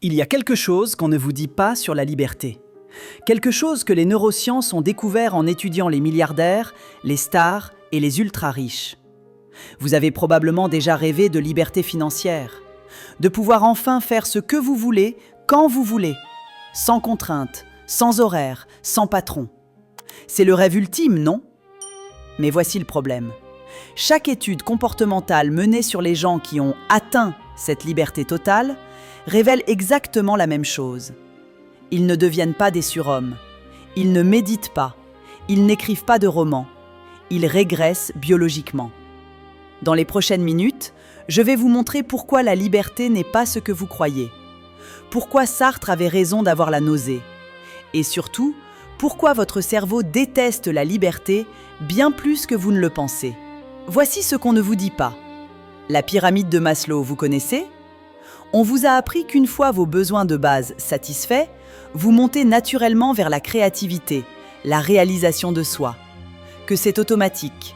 Il y a quelque chose qu'on ne vous dit pas sur la liberté. Quelque chose que les neurosciences ont découvert en étudiant les milliardaires, les stars et les ultra-riches. Vous avez probablement déjà rêvé de liberté financière, de pouvoir enfin faire ce que vous voulez, quand vous voulez, sans contrainte, sans horaire, sans patron. C'est le rêve ultime, non? Mais voici le problème. Chaque étude comportementale menée sur les gens qui ont atteint cette liberté totale révèle exactement la même chose. Ils ne deviennent pas des surhommes, ils ne méditent pas, ils n'écrivent pas de romans, ils régressent biologiquement. Dans les prochaines minutes, je vais vous montrer pourquoi la liberté n'est pas ce que vous croyez, pourquoi Sartre avait raison d'avoir la nausée, et surtout, pourquoi votre cerveau déteste la liberté bien plus que vous ne le pensez. Voici ce qu'on ne vous dit pas. La pyramide de Maslow, vous connaissez ? On vous a appris qu'une fois vos besoins de base satisfaits, vous montez naturellement vers la créativité, la réalisation de soi, que c'est automatique,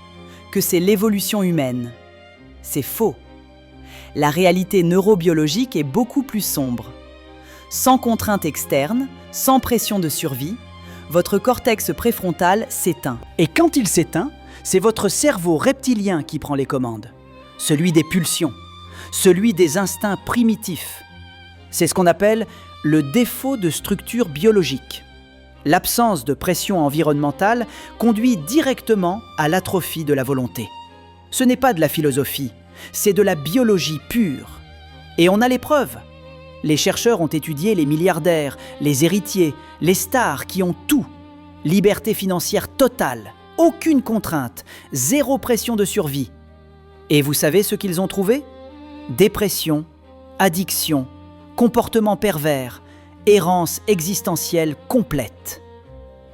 que c'est l'évolution humaine. C'est faux. La réalité neurobiologique est beaucoup plus sombre. Sans contrainte externe, sans pression de survie, votre cortex préfrontal s'éteint. Et quand il s'éteint, c'est votre cerveau reptilien qui prend les commandes, celui des pulsions, celui des instincts primitifs. C'est ce qu'on appelle le défaut de structure biologique. L'absence de pression environnementale conduit directement à l'atrophie de la volonté. Ce n'est pas de la philosophie, c'est de la biologie pure. Et on a les preuves. Les chercheurs ont étudié les milliardaires, les héritiers, les stars qui ont tout. Liberté financière totale, aucune contrainte, zéro pression de survie. Et vous savez ce qu'ils ont trouvé ? Dépression, addiction, comportement pervers, errance existentielle complète.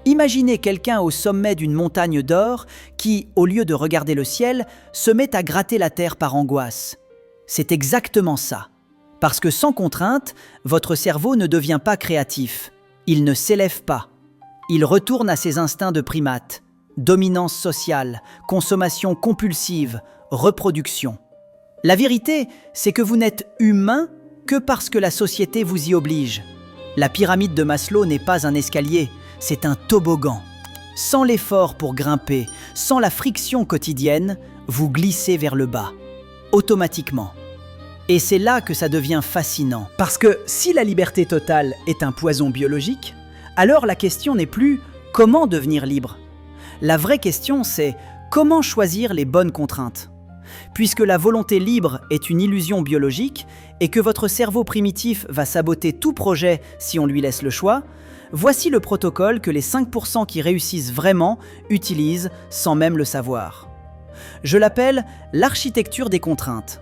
Imaginez quelqu'un au sommet d'une montagne d'or qui, au lieu de regarder le ciel, se met à gratter la terre par angoisse. C'est exactement ça. Parce que sans contrainte, votre cerveau ne devient pas créatif. Il ne s'élève pas. Il retourne à ses instincts de primate. Dominance sociale, consommation compulsive, reproduction. La vérité, c'est que vous n'êtes humain que parce que la société vous y oblige. La pyramide de Maslow n'est pas un escalier, c'est un toboggan. Sans l'effort pour grimper, sans la friction quotidienne, vous glissez vers le bas, automatiquement. Et c'est là que ça devient fascinant. Parce que si la liberté totale est un poison biologique, alors la question n'est plus « comment devenir libre ?» La vraie question, c'est « comment choisir les bonnes contraintes ?» Puisque la volonté libre est une illusion biologique et que votre cerveau primitif va saboter tout projet si on lui laisse le choix, voici le protocole que les 5% qui réussissent vraiment utilisent sans même le savoir. Je l'appelle l'architecture des contraintes.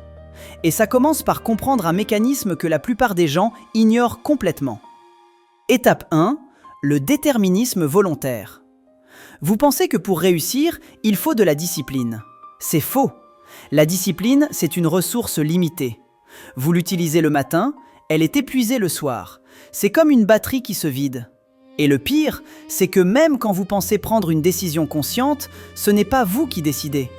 Et ça commence par comprendre un mécanisme que la plupart des gens ignorent complètement. Étape 1, le déterminisme volontaire. Vous pensez que pour réussir, il faut de la discipline. C'est faux. La discipline, c'est une ressource limitée. Vous l'utilisez le matin, elle est épuisée le soir. C'est comme une batterie qui se vide. Et le pire, c'est que même quand vous pensez prendre une décision consciente, ce n'est pas vous qui décidez.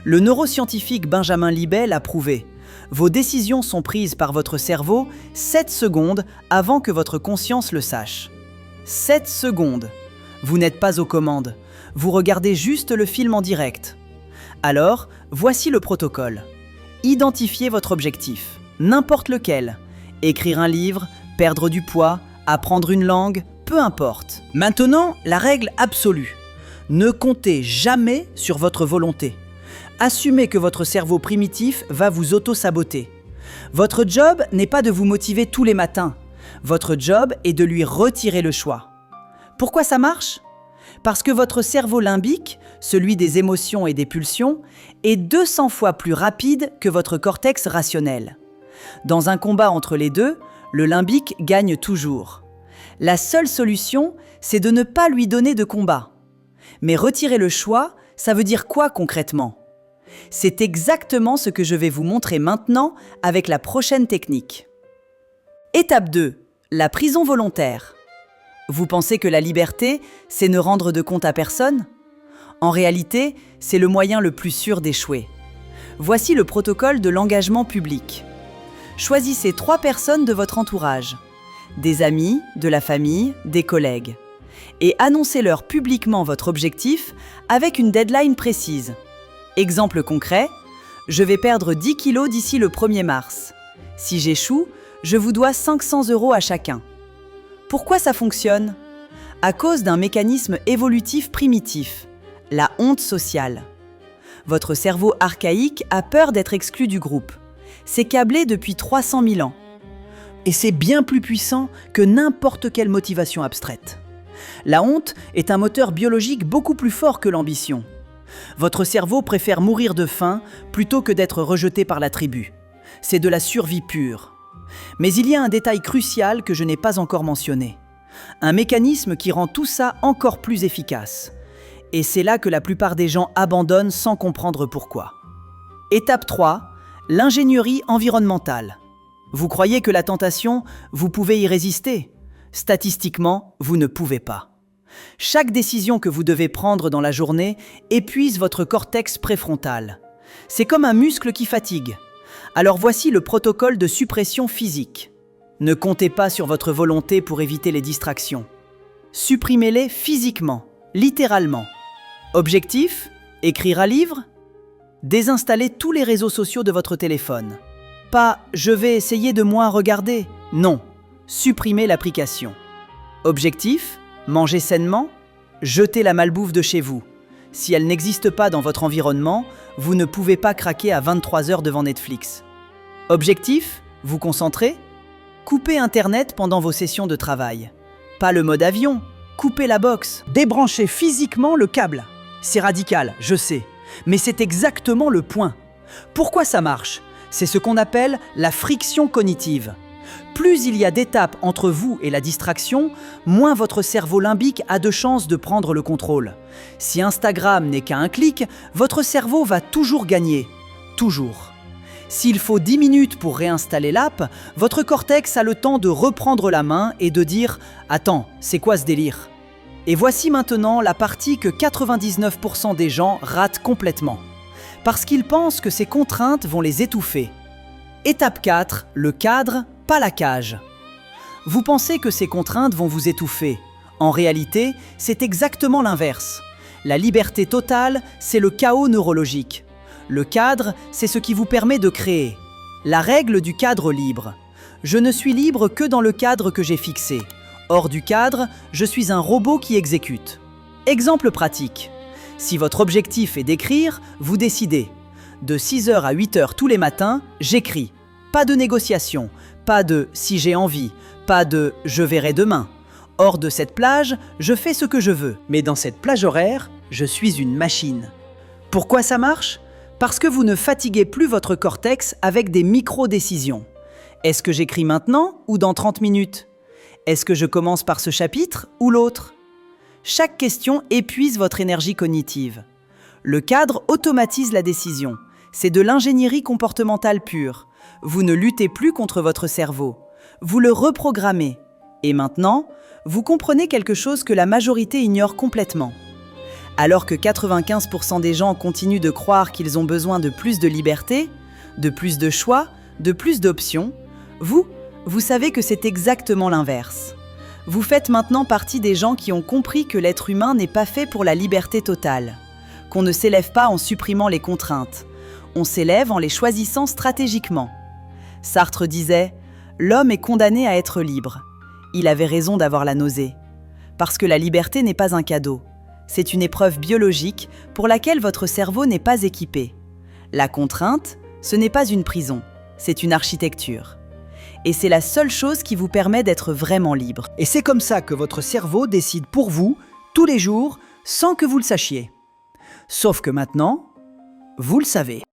Le neuroscientifique Benjamin Libet l'a prouvé. Vos décisions sont prises par votre cerveau 7 secondes avant que votre conscience le sache. 7 secondes. Vous n'êtes pas aux commandes. Vous regardez juste le film en direct. Alors, voici le protocole. Identifiez votre objectif, n'importe lequel. Écrire un livre, perdre du poids, apprendre une langue, peu importe. Maintenant, la règle absolue. Ne comptez jamais sur votre volonté. Assumez que votre cerveau primitif va vous auto-saboter. Votre job n'est pas de vous motiver tous les matins. Votre job est de lui retirer le choix. Pourquoi ça marche ? Parce que votre cerveau limbique, celui des émotions et des pulsions, est 200 fois plus rapide que votre cortex rationnel. Dans un combat entre les deux, le limbique gagne toujours. La seule solution, c'est de ne pas lui donner de combat. Mais retirer le choix, ça veut dire quoi concrètement ? C'est exactement ce que je vais vous montrer maintenant avec la prochaine technique. Étape 2, la prison volontaire. Vous pensez que la liberté, c'est ne rendre de compte à personne ? En réalité, c'est le moyen le plus sûr d'échouer. Voici le protocole de l'engagement public. Choisissez 3 personnes de votre entourage, des amis, de la famille, des collègues, et annoncez-leur publiquement votre objectif avec une deadline précise. Exemple concret, je vais perdre 10 kilos d'ici le 1er mars. Si j'échoue, je vous dois 500 € à chacun. Pourquoi ça fonctionne? À cause d'un mécanisme évolutif primitif, la honte sociale. Votre cerveau archaïque a peur d'être exclu du groupe. C'est câblé depuis 300 000 ans. Et c'est bien plus puissant que n'importe quelle motivation abstraite. La honte est un moteur biologique beaucoup plus fort que l'ambition. Votre cerveau préfère mourir de faim plutôt que d'être rejeté par la tribu. C'est de la survie pure. Mais il y a un détail crucial que je n'ai pas encore mentionné. Un mécanisme qui rend tout ça encore plus efficace. Et c'est là que la plupart des gens abandonnent sans comprendre pourquoi. Étape 3, l'ingénierie environnementale. Vous croyez que la tentation, vous pouvez y résister? Statistiquement, vous ne pouvez pas. Chaque décision que vous devez prendre dans la journée épuise votre cortex préfrontal. C'est comme un muscle qui fatigue. Alors voici le protocole de suppression physique. Ne comptez pas sur votre volonté pour éviter les distractions. Supprimez-les physiquement, littéralement. Objectif? Écrire un livre? Désinstallez tous les réseaux sociaux de votre téléphone. Pas « je vais essayer de moins regarder ». Non, supprimez l'application. Objectif? Manger sainement? Jetez la malbouffe de chez vous. Si elle n'existe pas dans votre environnement, vous ne pouvez pas craquer à 23 h devant Netflix. Objectif? Vous concentrer? Coupez Internet pendant vos sessions de travail. Pas le mode avion, coupez la box. Débranchez physiquement le câble. C'est radical, je sais, mais c'est exactement le point. Pourquoi ça marche? C'est ce qu'on appelle la friction cognitive. Plus il y a d'étapes entre vous et la distraction, moins votre cerveau limbique a de chances de prendre le contrôle. Si Instagram n'est qu'à un clic, votre cerveau va toujours gagner. Toujours. S'il faut 10 minutes pour réinstaller l'app, votre cortex a le temps de reprendre la main et de dire « Attends, c'est quoi ce délire ?» Et voici maintenant la partie que 99% des gens ratent complètement. Parce qu'ils pensent que ces contraintes vont les étouffer. Étape 4, le cadre, pas la cage. Vous pensez que ces contraintes vont vous étouffer. En réalité, c'est exactement l'inverse. La liberté totale, c'est le chaos neurologique. Le cadre, c'est ce qui vous permet de créer. La règle du cadre libre. Je ne suis libre que dans le cadre que j'ai fixé. Hors du cadre, je suis un robot qui exécute. Exemple pratique. Si votre objectif est d'écrire, vous décidez. De 6 h à 8 h tous les matins, j'écris. Pas de négociation, pas de « si j'ai envie », pas de « je verrai demain ». Hors de cette plage, je fais ce que je veux. Mais dans cette plage horaire, je suis une machine. Pourquoi ça marche? Parce que vous ne fatiguez plus votre cortex avec des micro-décisions. Est-ce que j'écris maintenant ou dans 30 minutes? Est-ce que je commence par ce chapitre ou l'autre? Chaque question épuise votre énergie cognitive. Le cadre automatise la décision. C'est de l'ingénierie comportementale pure. Vous ne luttez plus contre votre cerveau. Vous le reprogrammez. Et maintenant, vous comprenez quelque chose que la majorité ignore complètement. Alors que 95% des gens continuent de croire qu'ils ont besoin de plus de liberté, de plus de choix, de plus d'options, vous savez que c'est exactement l'inverse. Vous faites maintenant partie des gens qui ont compris que l'être humain n'est pas fait pour la liberté totale, qu'on ne s'élève pas en supprimant les contraintes, on s'élève en les choisissant stratégiquement. Sartre disait « L'homme est condamné à être libre ». Il avait raison d'avoir la nausée. Parce que la liberté n'est pas un cadeau. C'est une épreuve biologique pour laquelle votre cerveau n'est pas équipé. La contrainte, ce n'est pas une prison, c'est une architecture. Et c'est la seule chose qui vous permet d'être vraiment libre. Et c'est comme ça que votre cerveau décide pour vous, tous les jours, sans que vous le sachiez. Sauf que maintenant, vous le savez.